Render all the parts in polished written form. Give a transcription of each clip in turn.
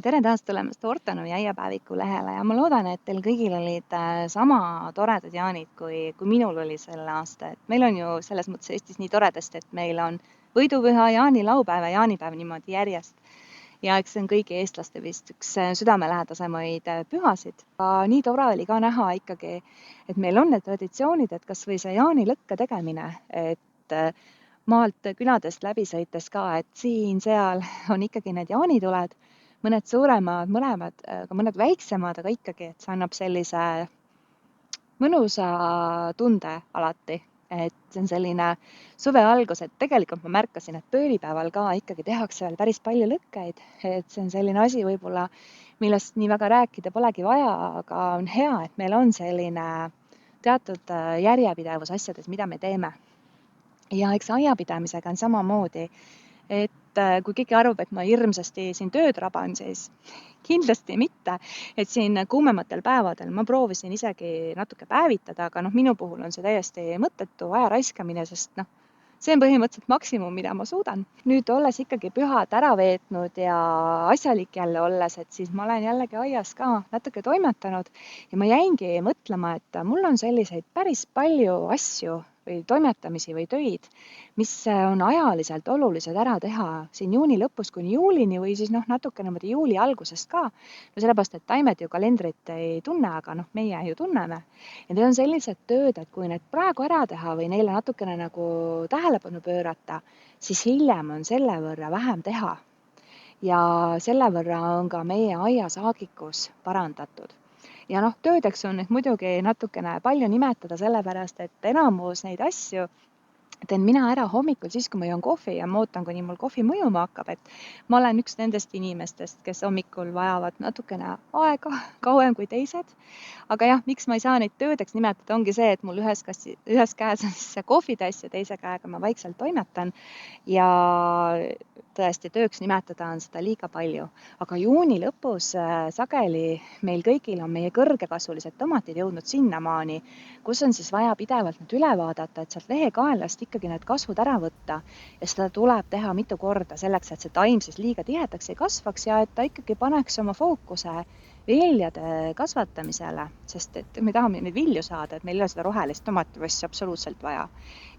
Tere taas tulemast Ortonomi aiapäeviku lehele ja ma loodan, et teil kõigil olid sama toredad jaanid, kui minul oli sel aasta. Et meil on ju selles mõttes Eestis nii toredast, et meil on võidupüha, jaanilaupäev ja jaanipäev niimoodi järjest. Ja eks see on kõigi eestlaste vist üks südamelähedasemaid pühasid. Nii tore oli ka näha ikkagi, et meil on need traditsioonid, et kas või see jaanilõkke tegemine, et maalt küladest läbi sõites ka, et siin-seal on ikkagi need jaanituled, mõned suuremad, mõlemad, aga mõned väiksemad, aga ikkagi, et see annab sellise mõnusa tunde alati. Et see on selline suve algus, et tegelikult ma märkasin, et pöölipäeval ka ikkagi tehakse veel päris palju lõkkeid, et see on selline asi võib-olla, millest nii väga rääkida polegi vaja, aga on hea, et meil on selline teatud järjepidevus asjades, mida me teeme. Ja eks aiapidamisega on samamoodi, et kui keegi arvab, et ma hirmsasti siin tööd raban, siis kindlasti mitte. Et siin kuumematel päevadel ma proovisin isegi natuke päevitada, aga minu puhul on see täiesti mõttetu aja raiskamine, sest see on põhimõtteliselt maksimum, mida ma suudan. Nüüd olles ikkagi pühad ära veetnud ja asjalik jälle olles, et siis ma olen jällegi aias ka natuke toimetanud ja ma jäingi mõtlema, et mul on selliseid päris palju asju või toimetamisi või töid, mis on ajaliselt olulised ära teha siin juuni lõpus kuni juulini või siis natuke niimoodi juuli algusest ka. No sellepärast, et taimed ju kalendrit ei tunne, aga meie ju tunneme. Ja need on sellised tööd, et kui need praegu ära teha või neile natukene nagu tähelepanu pöörata, siis hiljem on selle võrra vähem teha. Ja selle võrra on ka meie aiasaagikus parandatud. Ja töödeks on nüüd muidugi natukene palju nimetada sellepärast, et enamus neid asju teen mina ära hommikul siis, kui ma joon kohvi ja ma ootan, kuni mul kohvi mõjuma hakkab, et ma olen üks nendest inimestest, kes hommikul vajavad natukene aega, kauem kui teised. Aga jah, miks ma ei saa neid töödeks nimetada, ongi see, et mul ühes käes on see kohvitass ja teise käega ma vaikselt toimetan ja tõesti tööks nimetada on seda liiga palju. Aga juuni lõpus sageli meil kõigil on meie kõrgekasvulised tomatid jõudnud sinnamaani, kus on siis vaja pidevalt need üle vaadata, et sealt lehekaelast ikkagi need kasvud ära võtta ja seda tuleb teha mitu korda selleks, et see taim siis liiga tihedaks ei kasvaks ja et ta ikkagi paneks oma fookuse viljade kasvatamisele, sest et me tahame neid vilju saada, et meil ei ole seda rohelist tomativossi absoluutselt vaja.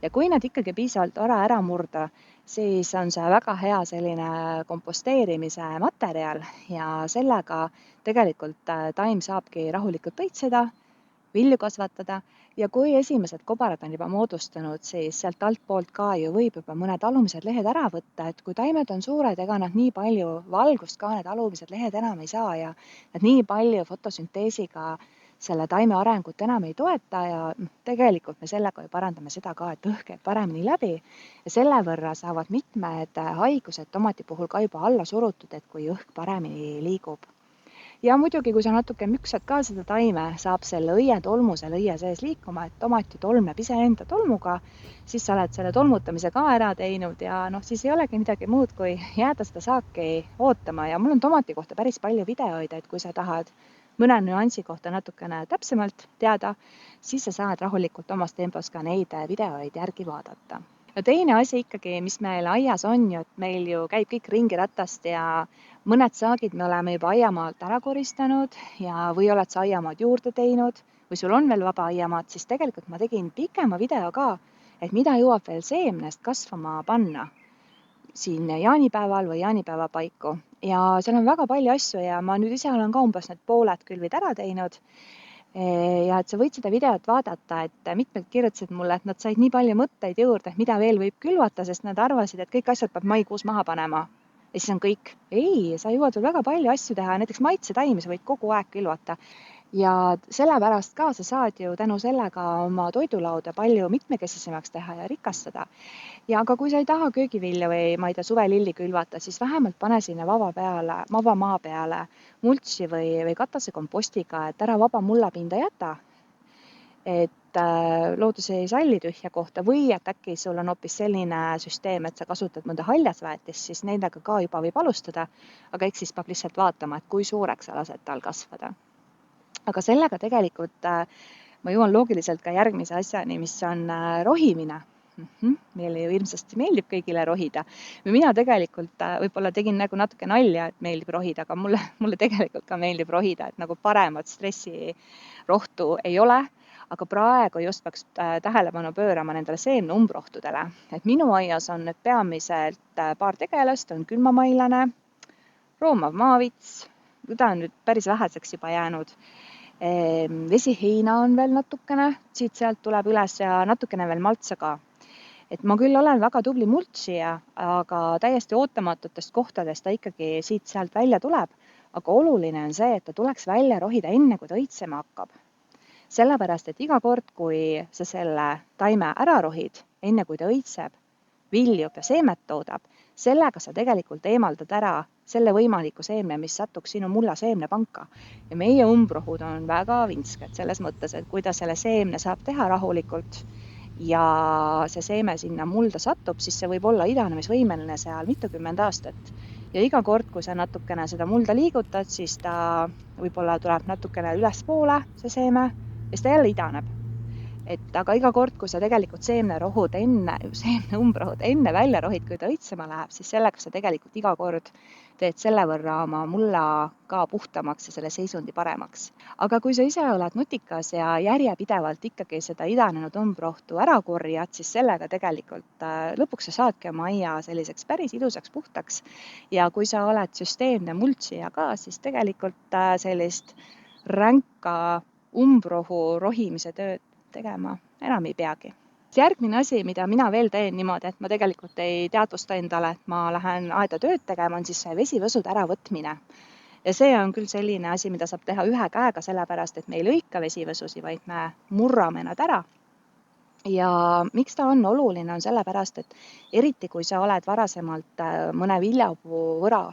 Ja kui nad ikkagi piisavalt ära murda, siis on see väga hea selline komposteerimise materjal ja sellega tegelikult taim saabki rahulikult õitseda, vilju kasvatada ja kui esimesed kobarad on juba moodustanud, siis sealt altpoolt ka ju võib juba mõned alumised lehed ära võtta, et kui taimed on suured, ega nad nii palju valgust ka need alumised lehed enam ei saa ja nad nii palju fotosünteesiga selle taime arengut enam ei toeta ja tegelikult me sellega ju parandame seda ka, et õhk käib paremini läbi ja selle võrra saavad mitmed haigused tomati puhul ka juba alla surutud, et kui õhk paremini liigub. Ja muidugi, kui sa natuke müksad ka seda taime, saab selle õietolmu selle õie sees liikuma, et tomat ju tolmneb iseenda tolmuga, siis sa oled selle tolmutamise ka ära teinud ja siis ei olegi midagi muud, kui jääda seda saaki ootama ja mul on tomati kohta päris palju videoid, et kui sa tahad mõne nüansi kohta natukene täpsemalt teada, siis sa saad rahulikult omas tempos ka neid videoid järgi vaadata. Ja teine asi ikkagi, mis meil aias on ju, et meil ju käib kõik ringiratast ja mõned saagid me oleme juba aiamaalt ära koristanud ja või oled sa aiamaad juurde teinud või sul on veel vaba aiamaad, siis tegelikult ma tegin pikema video ka, et mida jõuab veel seemnest kasvama panna siin jaanipäeval või jaanipäeva paiku. Ja seal on väga palju asju ja ma nüüd ise olen ka umbes need pooled külvid ära teinud. Ja et sa võid seda videot vaadata, et mitmed kirjutasid mulle, et nad said nii palju mõtteid juurde, mida veel võib külvata, sest nad arvasid, et kõik asjad peab maikuus maha panema. Ja siis on kõik. Ei, sa jõuad veel väga palju asju teha, näiteks maitsetaimi sa võid kogu aeg külvata. Ja sellepärast ka sa saad ju tänu sellega oma toidulauda palju mitmekesisemaks teha ja rikastada. Ja aga kui sa ei taha köögivilja või ma ei tea, suvelilli külvata, siis vähemalt pane sinna vaba maa peale multsi või katase kompostiga, et ära vaba mullapinda jäta. Et loodus ei salli tühja kohta või et äkki sul on hoopis selline süsteem, et sa kasutad mõnda haljasväetist, siis nendega ka juba võib alustada, aga eks siis peab lihtsalt vaatama, et kui suureks sa lased tal kasvada. Aga sellega tegelikult ma jõuan loogiliselt ka järgmise asjani, mis on rohimine. Meile ju hirmsasti meeldib kõigile rohida. Või mina tegelikult võib-olla tegin nagu natuke nalja, et meeldib rohida, aga mulle tegelikult ka meeldib rohida, et nagu paremat stressirohtu ei ole. Aga praegu just peaks tähelepanu pöörama nendele seemneumbrohtudele. Et minu aias on need peamiselt paar tegelast, on külmamailane, roomav maavits, ta on nüüd päris väheseks juba jäänud. Vesiheina on veel natukene, siit-sealt tuleb üles ja natukene veel maltsa ka. Et ma küll olen väga tubli multsija, aga täiesti ootamatutest kohtadest ta ikkagi siit-sealt välja tuleb. Aga oluline on see, et ta tuleks välja rohida enne, kui ta õitsema hakkab. Sellepärast, et iga kord, kui sa selle taime ära rohid, enne kui ta õitseb, viljub ja seemet toodab, sellega sa tegelikult eemaldad ära selle võimaliku seemne, mis satuks sinu mulla seemnepanka. Ja meie umbrohud on väga vinsked selles mõttes, et kui ta selle seemne saab teha rahulikult ja see seeme sinna mulda satub, siis see võib olla idanemisvõimeline seal mitukümmend aastat. Ja iga kord, kui sa natukene seda mulda liigutad, siis ta võib-olla tuleb natukene ülespoole, see seeme, ja siis ta jälle idaneb. Aga iga kord, kui sa tegelikult seemneumbrohud enne välja rohid, kui ta õitsema läheb, siis sellega sa tegelikult iga kord teed selle võrra oma mulla ka puhtamaks ja selle seisundi paremaks. Aga kui sa ise oled nutikas ja järjepidevalt ikkagi seda idanenud umbrohtu ära korjad, siis sellega tegelikult lõpuks sa saadki oma aia selliseks päris ilusaks puhtaks. Ja kui sa oled süsteemne multsija ka, siis tegelikult sellist ränka umbrohu rohimise tööd tegema enam ei peagi. Järgmine asi, mida mina veel teen niimoodi, et ma tegelikult ei teadvusta endale, et ma lähen aeda tööd tegema, on siis vesivõsude äravõtmine. Ja see on küll selline asi, mida saab teha ühe käega, sellepärast, et me ei lõika vesivõsusi, vaid me murrame nad ära. Ja miks ta on oluline, on sellepärast, et eriti kui sa oled varasemalt mõne viljapuu võra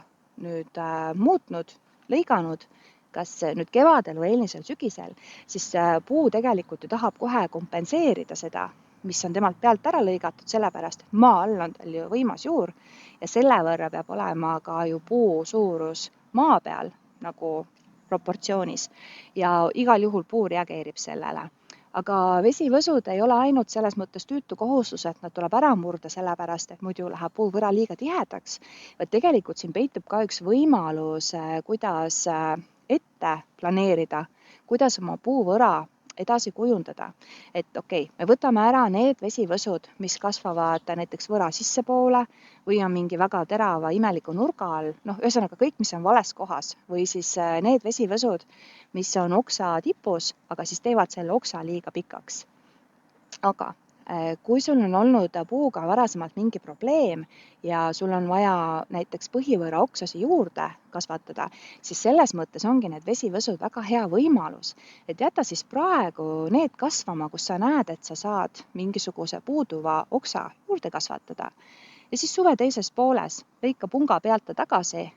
nüüd muutnud, lõiganud, kas nüüd kevadel või eelmisel sügisel, siis puu tegelikult ju tahab kohe kompenseerida seda, mis on temalt pealt ära lõigatud, sellepärast, et maa all on tal ju võimas juur ja selle võrra peab olema ka ju puu suurus maa peal nagu proportsioonis ja igal juhul puu reageerib sellele. Aga vesivõsud ei ole ainult selles mõttes tüütu kohustus, et nad tuleb ära murda sellepärast, et muidu läheb puuvõra liiga tihedaks, vaid tegelikult siin peitub ka üks võimalus, kuidas ette planeerida, kuidas oma puuvõra edasi kujundada. Et okei, me võtame ära need vesivõsud, mis kasvavad näiteks võra sissepoole või on mingi väga terava imeliku nurga all, ühesõnaga kõik, mis on vales kohas, või siis need vesivõsud, mis on oksa tipus, aga siis teevad selle oksa liiga pikaks. Aga kui sul on olnud puuga varasemalt mingi probleem ja sul on vaja näiteks põhivõõra oksasi juurde kasvatada, siis selles mõttes ongi need vesivõsud väga hea võimalus, et jäta siis praegu need kasvama, kus sa näed, et sa saad mingisuguse puuduva oksa juurde kasvatada. Ja siis suve teises pooles lõika punga pealt ta tagasi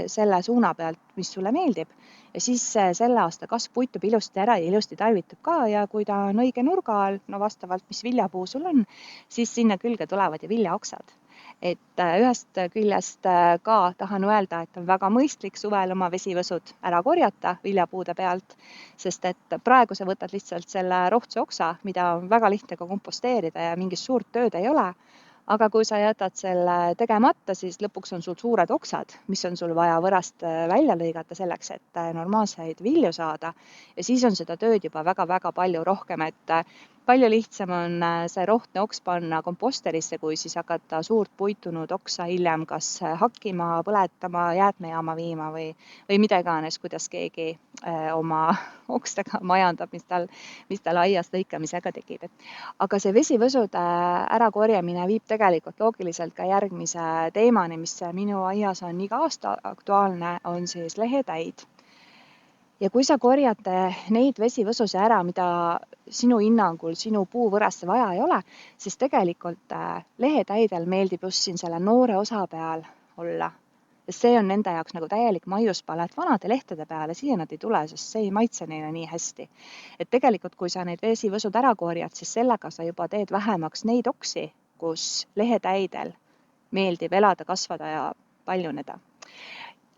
selle suuna pealt, mis sulle meeldib ja siis selle aasta kasv puitub ilusti ära ja ilusti talvitub ka ja kui ta on õige nurga all, vastavalt mis viljapuu sul on, siis sinna külge tulevad ja viljaoksad. Et ühest küljest ka tahan öelda, et on väga mõistlik suvel oma vesivõsud ära korjata viljapuude pealt, sest et praegu sa võtad lihtsalt selle rohtse oksa, mida on väga lihtne ka komposteerida ja mingit suurt tööd ei ole. Aga kui sa jätad selle tegemata, siis lõpuks on sul suured oksad, mis on sul vaja võrast välja lõigata selleks, et normaalseid vilju saada. Ja siis on seda tööd juba väga-väga palju rohkem, et palju lihtsam on see rohtne oks panna komposterisse, kui siis hakata suurt puitunud oksa hiljem kas hakkima, põletama, jäätmejaama viima või mida iganes, kuidas keegi oma okstega majandab, mis tal aias lõikamisega tekib. Aga see vesivõsude ärakorjamine viib tegelikult loogiliselt ka järgmise teemani, mis minu aias on iga aasta aktuaalne, on siis lehetäid. Ja kui sa korjad neid vesivõsusi ära, mida sinu hinnangul sinu puuvõrasse vaja ei ole, siis tegelikult lehetäidel meeldib just siin selle noore osa peal olla. Ja see on nende jaoks nagu täielik maiuspala, et vanade lehtede peale siia nad ei tule, sest see ei maitse neile nii hästi. Et tegelikult, kui sa neid vesivõsud ära korjad, siis sellega sa juba teed vähemaks neid oksi, kus lehetäidel meeldib elada, kasvada ja paljuneda.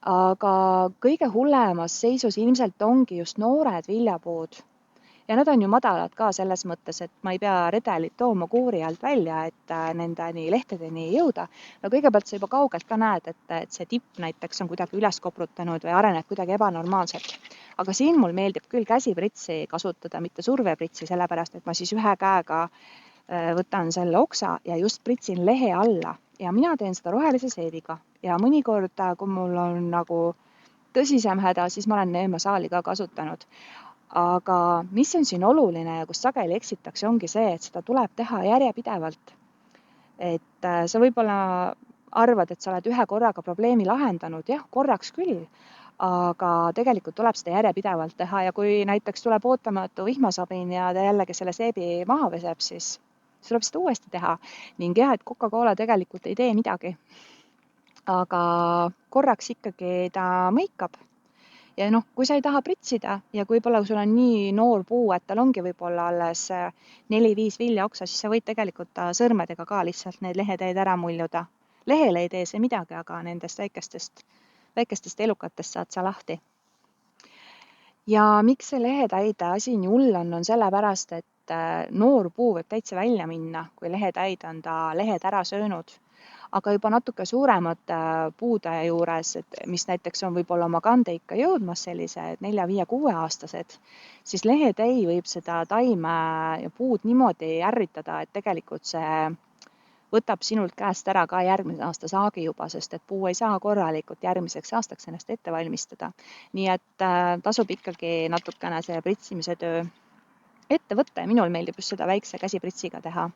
Aga kõige hullemas seisus ilmselt ongi just noored viljapuud. ja nad on ju madalad ka selles mõttes, et ma ei pea redelit tooma kuuri alt välja, et nendeni lehtedeni jõuda. No kõigepealt sa juba kaugelt ka näed, et see tipp näiteks on kuidagi üles koprutanud või areneb kuidagi ebanormaalselt. Aga siin mul meeldib küll käsipritsi kasutada, mitte survepritsi, sellepärast et ma siis ühe käega võtan selle oksa ja just pritsin lehe alla ja mina teen seda rohelise seediga ja mõnikord, kui mul on nagu tõsisem häda, siis ma olen neemasaali ka kasutanud. Aga mis on siin oluline ja kus sageli eksitakse, ongi see, et seda tuleb teha järjepidevalt. Et sa võib-olla arvad, et sa oled ühe korraga probleemi lahendanud, jah, korraks küll, aga tegelikult tuleb seda järjepidevalt teha ja kui näiteks tuleb ootamatu vihmasabin ja ta jällegi selle seebi maha peseb, siis tuleb seda uuesti teha. Ning jah, et Coca-Cola tegelikult ei tee midagi, aga korraks ikkagi ta mõikab. Ja noh, kui sa ei taha pritsida ja kui võib-olla sul on nii noor puu, et tal ongi võib-olla alles 4-5 viljaoksa, siis sa võid tegelikult sõrmedega ka lihtsalt need lehetäid ära muljuda. Lehele ei tee see midagi, aga nendest väikestest elukatest saad sa lahti. Ja miks see lehetäide asi nii hull on sellepärast, et noor puu võib täitsa välja minna, kui lehetäid on ta lehed ära söönud. Aga juba natuke suuremate puude juures, et mis näiteks on võib-olla oma kandeikka jõudmas sellised 4-5-6-aastased, siis lehetäi võib seda taime ja puud niimoodi ärritada, et tegelikult see võtab sinult käest ära ka järgmise aasta saagi juba, sest et puu ei saa korralikult järgmiseks aastaks ennast ette valmistada. Nii et tasub ikkagi natukene see pritsimise töö ette võtta ja minul meeldib just seda väikse käsipritsiga teha.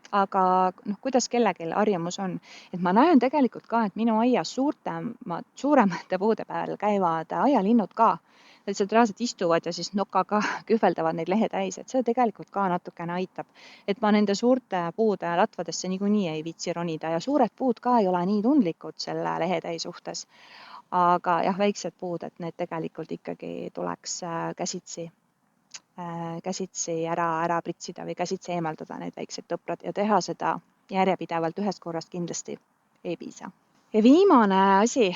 Aga noh, kuidas kellelgi harjumus on, et ma näen tegelikult ka, et minu aias suuremate puude peal käivad aialinnud ka. Nad lihtsalt reaalselt istuvad ja siis nokaga kühveldavad neid lehetäis, et see tegelikult ka natukene aitab. Et ma nende suurte puude latvadesse niikuinii ei viitsi ronida ja suured puud ka ei ole nii tundlikud selle lehetäi suhtes. Aga jah, väiksed puud, et need tegelikult ikkagi tuleks käsitsi ära pritsida või käsitsi eemaldada need väiksed tõprad ja teha seda järjepidevalt ühest korrast kindlasti ei piisa. Ja viimane asi,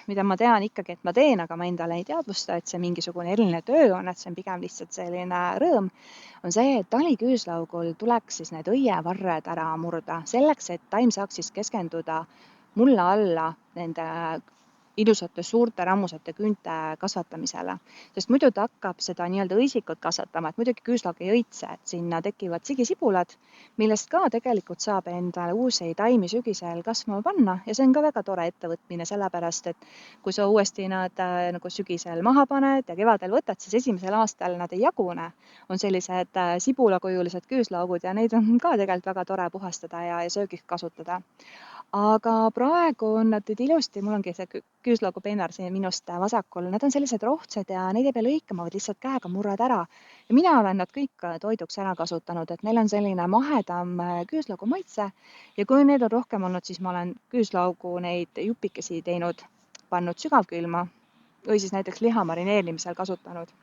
mida ma tean ikkagi, et ma teen, aga ma endale ei teadvusta, et see mingisugune eriline töö on, et see on pigem lihtsalt selline rõõm, on see, et taliküüslaugul tuleks siis need õievarred ära murda selleks, et taim saaks siis keskenduda mulla alla nende ilusate suurte rammusate küünte kasvatamisele, sest muidu ta hakkab seda nii-öelda õisikut kasvatama, et muidugi küüslaug ei õitse, et sinna tekivad sigisibulad, millest ka tegelikult saab endale uusi taimi sügisel kasvama panna ja see on ka väga tore ettevõtmine, sellepärast et kui sa uuesti nad nagu sügisel maha paned ja kevadel võtad, siis esimesel aastal nad ei jagune, on sellised sibulakujulised küüslaugud ja neid on ka tegelikult väga tore puhastada ja söögiks kasutada. Aga praegu on nad ilusti, mul ongi see küüslaugupennar siin minust vasakul, nad on sellised rohtsed ja neid ei pea lõikama, vaid lihtsalt käega murrad ära. Ja mina olen nad kõik toiduks ära kasutanud, et neil on selline mahedam küüslaugu maitse ja kui need on rohkem olnud, siis ma olen küüslaugu neid jupikesi teinud, pannud sügavkülma või siis näiteks liha marineerimisel kasutanud.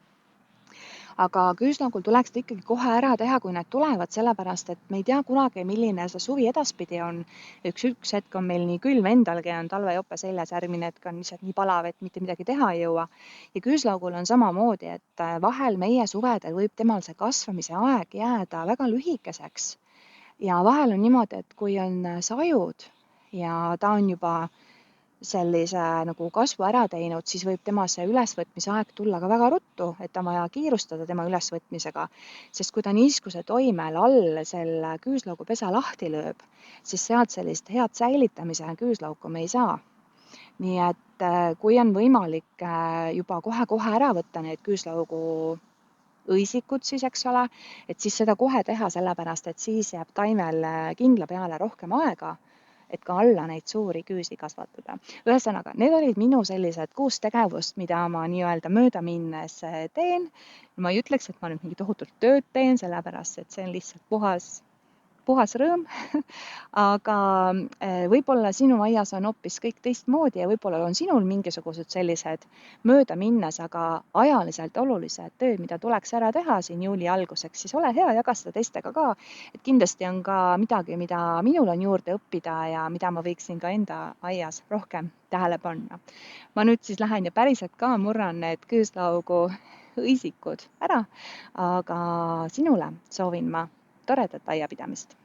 Aga küüslaugul tuleks ta ikkagi kohe ära teha, kui need tulevad, sellepärast et me ei tea kunagi, milline see suvi edaspidi on. Üks hetk on meil nii külm endalgi, on talvejope seljas, järgmine hetk on lihtsalt nii palav, et mitte midagi teha ei jõua. Ja küüslaugul on samamoodi, et vahel meie suvedel võib temal see kasvamise aeg jääda väga lühikeseks. Ja vahel on niimoodi, et kui on sajud ja ta on juba sellise nagu kasvu ära teinud, siis võib tema see ülesvõtmise aeg tulla ka väga ruttu, et on vaja kiirustada tema ülesvõtmisega. Sest kui ta niiskuse toimel all selle küüslaugupesa lahti lööb, siis sealt sellist head säilitamise küüslauku me ei saa. Nii et kui on võimalik juba kohe-kohe ära võtta need küüslaugu õisikud siis, eks ole, et siis seda kohe teha, sellepärast et siis jääb taimel kindla peale rohkem aega, et ka alla neid suuri küüsi kasvatada. Ühesõnaga, need olid minu sellised 6 tegevust, mida ma nii-öelda mööda minnes teen. Ma ei ütleks, et ma nüüd mingi tohutult tööd teen, sellepärast et see on lihtsalt puhas rõõm. Aga võib-olla sinu aias on hoopis kõik teistmoodi ja võib-olla on sinul mingisugused sellised mööda minnes, aga ajaliselt olulised tööd, mida tuleks ära teha siin juuli alguseks, siis ole hea, jaga seda teistega ka. Et kindlasti on ka midagi, mida minul on juurde õppida ja mida ma võiksin ka enda aias rohkem tähele panna. Ma nüüd siis lähen ja päriselt ka murran need küüslaugu õisikud ära, aga sinule soovin ma toredat aiapidamist.